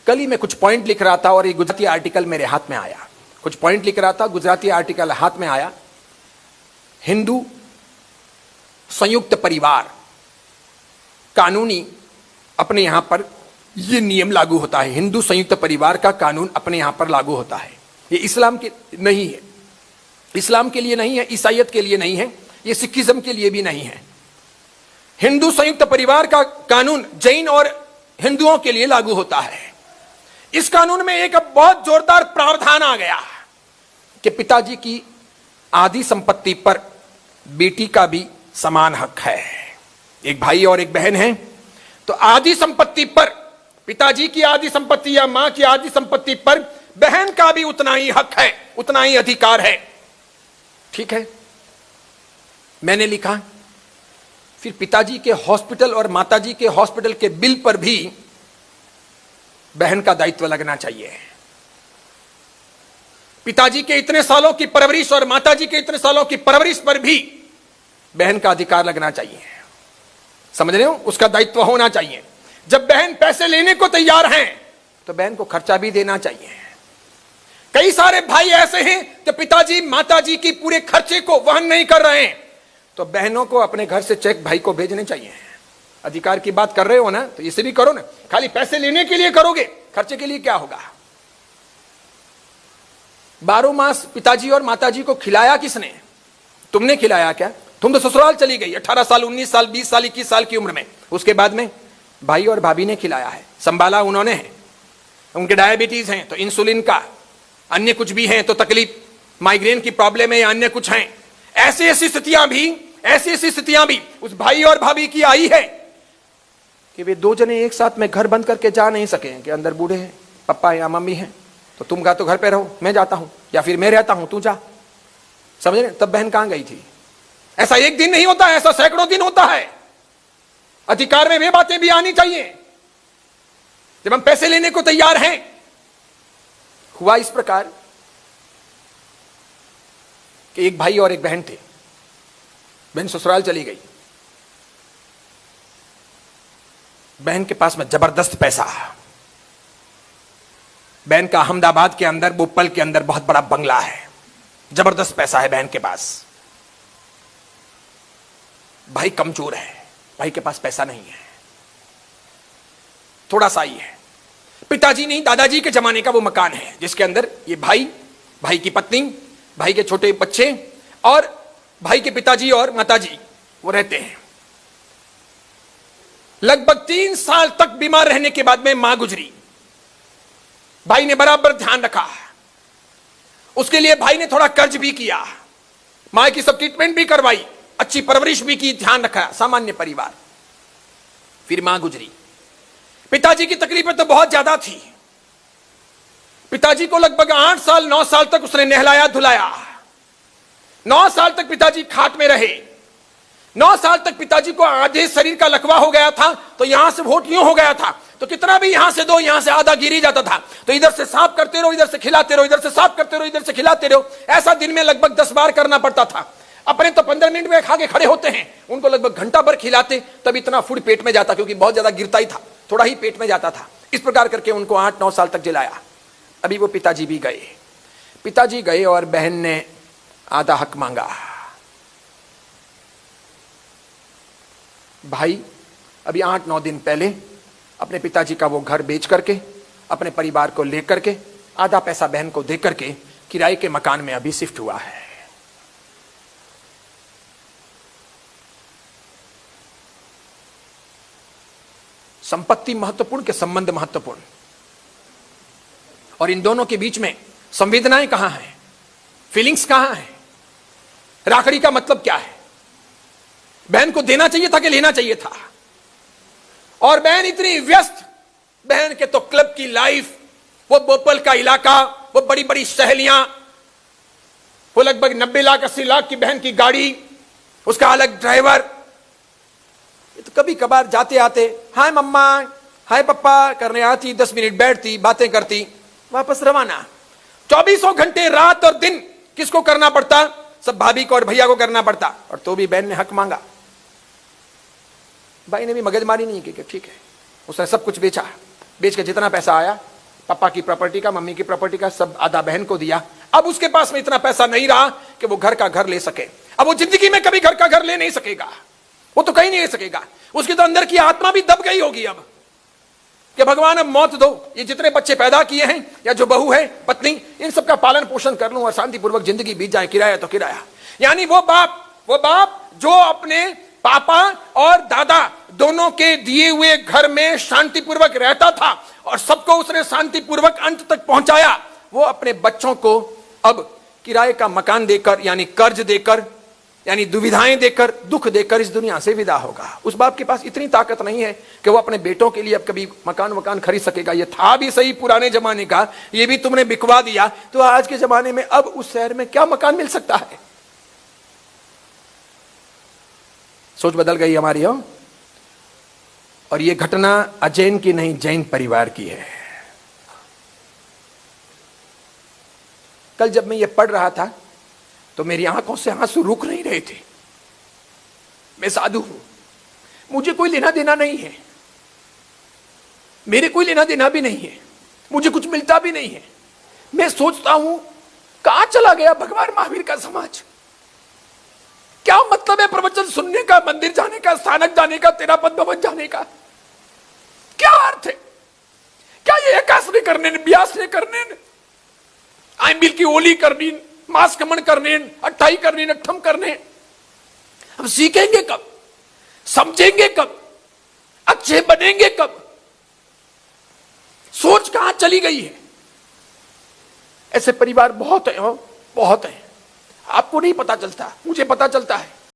कल ही मैं कुछ पॉइंट लिख रहा था और ये गुजराती आर्टिकल मेरे हाथ में आया। कुछ पॉइंट लिख रहा था, गुजराती आर्टिकल हाथ में आया। हिंदू संयुक्त परिवार कानूनी अपने यहां पर यह नियम लागू होता है। हिंदू संयुक्त परिवार का कानून अपने यहां पर लागू होता है। ये इस्लाम के नहीं है, इस्लाम के लिए नहीं है, ईसाईयत के लिए नहीं है, ये सिखिज्म के लिए भी नहीं है। हिंदू संयुक्त परिवार का कानून जैन और हिंदुओं के लिए लागू होता है। इस कानून में एक बहुत जोरदार प्रावधान आ गया कि पिताजी की आधी संपत्ति पर बेटी का भी समान हक है। एक भाई और एक बहन है तो आधी संपत्ति पर, पिताजी की आधी संपत्ति या मां की आधी संपत्ति पर बहन का भी उतना ही हक है, उतना ही अधिकार है। ठीक है, मैंने लिखा फिर पिताजी के हॉस्पिटल और माताजी के हॉस्पिटल के बिल पर भी बहन का दायित्व लगना चाहिए। पिताजी के इतने सालों की परवरिश और माताजी के इतने सालों की परवरिश पर भी बहन का अधिकार लगना चाहिए। समझ रहे हो, उसका दायित्व होना चाहिए। जब बहन पैसे लेने को तैयार हैं तो बहन को खर्चा भी देना चाहिए। कई सारे भाई ऐसे हैं कि पिताजी माताजी की पूरे खर्चे को वहन नहीं कर रहे हैं तो बहनों को अपने घर से चेक भाई को भेजने चाहिए। अधिकार की बात कर रहे हो ना तो इसे भी करो ना। खाली पैसे लेने के लिए करोगे, खर्चे के लिए क्या होगा? 12 मास पिताजी और माताजी को खिलाया किसने? तुमने खिलाया क्या? तुम तो ससुराल चली गई 18 साल 19 साल 20 साल 21 साल की उम्र में। उसके बाद में भाई और भाभी ने खिलाया है, संभाला उन्होंने है। उनके डायबिटीज हैं तो इंसुलिन का, अन्य कुछ भी हैं तो तकलीफ, माइग्रेन की प्रॉब्लम है या अन्य कुछ हैं। ऐसी ऐसी स्थितियां भी उस भाई और भाभी की आई है कि वे 2 जने एक साथ में घर बंद करके जा नहीं सके कि अंदर बूढ़े हैं, पापा या मम्मी हैं, तो तुम तो घर पे रहो, मैं जाता हूं, या फिर मैं रहता हूं, तू जा। समझ रहे? तब बहन कहां गई थी? ऐसा एक दिन नहीं होता, ऐसा सैकड़ों दिन होता है। अधिकार में वे बातें भी आनी चाहिए। जब हम पैसे लेने को तैयार हैं, हुआ इस प्रकार कि एक भाई और एक बहन थे। बहन ससुराल चली गई। बहन के पास में जबरदस्त पैसा। बहन का अहमदाबाद के अंदर, बोपल के अंदर बहुत बड़ा बंगला है। जबरदस्त पैसा है बहन के पास। भाई कमजोर है, भाई के पास पैसा नहीं है, थोड़ा सा ही है। पिताजी नहीं, दादाजी के जमाने का वो मकान है जिसके अंदर ये भाई, भाई की पत्नी, भाई के छोटे बच्चे और भाई के पिताजी और माताजी वो रहते हैं। लगभग 3 साल तक बीमार रहने के बाद में मां गुजरी। भाई ने बराबर ध्यान रखा, उसके लिए भाई ने थोड़ा कर्ज भी किया, मां की सब ट्रीटमेंट भी करवाई, अच्छी परवरिश भी की, ध्यान रखा, सामान्य परिवार। फिर मां गुजरी। पिताजी की तकलीफें तो बहुत ज्यादा थी। पिताजी को लगभग 8 साल 9 साल तक उसने नहलाया धुलाया। 9 साल तक पिताजी खाट में रहे। 9 साल तक पिताजी को आधे शरीर का लकवा हो गया था, तो यहां से वोट यूं हो गया था, तो कितना भी यहां से दो, यहां से आधा गिर ही जाता था। तो इधर से साफ करते रहो, इधर से खिलाते रहो, इधर से साफ करते रहो, इधर से खिलाते रहो। ऐसा दिन में लगभग 10 बार करना पड़ता था। अपने तो 15 मिनट में खा के खड़े होते हैं, उनको लगभग घंटा भर खिलाते, तब इतना फूड पेट में जाता, क्योंकि बहुत ज्यादा गिरता ही था, थोड़ा ही पेट में जाता था। इस प्रकार करके उनको 8-9 साल तक जिलाया। अभी वो पिताजी भी गए। पिताजी गए और बहन ने आधा हक मांगा। भाई अभी 8-9 दिन पहले अपने पिताजी का वो घर बेच करके, अपने परिवार को लेकर के, आधा पैसा बहन को दे करके किराए के मकान में अभी शिफ्ट हुआ है। संपत्ति महत्वपूर्ण के संबंध महत्वपूर्ण, और इन दोनों के बीच में संवेदनाएं कहां हैं, फीलिंग्स कहां हैं? राखड़ी का मतलब क्या है? बहन को देना चाहिए था कि लेना चाहिए था? और बहन इतनी व्यस्त, बहन के तो क्लब की लाइफ, वो बोपल का इलाका, वो बड़ी बड़ी सहेलियां, वो लगभग 90 लाख 80 लाख की बहन की गाड़ी, उसका अलग ड्राइवर। तो कभी कभार जाते आते हाय मम्मा हाय पापा करने आती, 10 मिनट बैठती, बातें करती, वापस रवाना। 24 घंटे रात और दिन किसको करना पड़ता? सब भाभी को और भैया को करना पड़ता। और तो भी बहन ने हक मांगा। भाई ने भी मगजमारी नहीं की कि ठीक है, उसने सब कुछ बेचा, बेच के जितना पैसा आया पापा की प्रॉपर्टी का, मम्मी की प्रॉपर्टी का सब आधा बहन को दिया। अब उसके पास में इतना पैसा नहीं रहा कि वो घर का घर ले सके। अब वो जिंदगी में कभी घर का घर ले नहीं सकेगा, वो तो कहीं नहीं ले सकेगा। उसकी तो अंदर की आत्मा भी दब गई होगी अब कि भगवान अब मौत दो, ये जितने बच्चे पैदा किए हैं या जो बहू है, पत्नी, इन सबका पालन पोषण कर लूं और शांतिपूर्वक जिंदगी बीत जाए, किराया तो किराया। यानी वो बाप जो अपने पापा और दादा दोनों के दिए हुए घर में शांतिपूर्वक रहता था और सबको उसने शांतिपूर्वक अंत तक पहुंचाया, वो अपने बच्चों को अब किराए का मकान देकर, यानी कर्ज देकर, यानी दुविधाएं देकर, दुख देकर इस दुनिया से विदा होगा। उस बाप के पास इतनी ताकत नहीं है कि वो अपने बेटों के लिए अब कभी मकान खरीद सकेगा। ये था भी सही पुराने जमाने का, ये भी तुमने बिकवा दिया, तो आज के जमाने में अब उस शहर में क्या मकान मिल सकता है? सोच बदल गई हमारी हो। और ये घटना अजैन की नहीं, जैन परिवार की है। कल जब मैं ये पढ़ रहा था तो मेरी आंखों से आंसू रुक नहीं रहे थे। मैं साधु हूं, मुझे कोई लेना देना नहीं है, मेरे कोई लेना देना भी नहीं है, मुझे कुछ मिलता भी नहीं है। मैं सोचता हूं कहां चला गया भगवान महावीर का समाज? क्या मतलब है प्रवचन सुनने का, मंदिर जाने का, स्थानक जाने का, तेरा पद भवन जाने का? क्या अर्थ है? क्या ये एकादशी करने, ब्यास ने करने, आइमिल की ओली करनी, मास कमन करने, अट्ठाई करने, अट्ठम करने? हम सीखेंगे कब? समझेंगे कब? अच्छे बनेंगे कब? सोच कहां चली गई है? ऐसे परिवार बहुत है, बहुत है। आपको नहीं पता चलता, मुझे पता चलता है।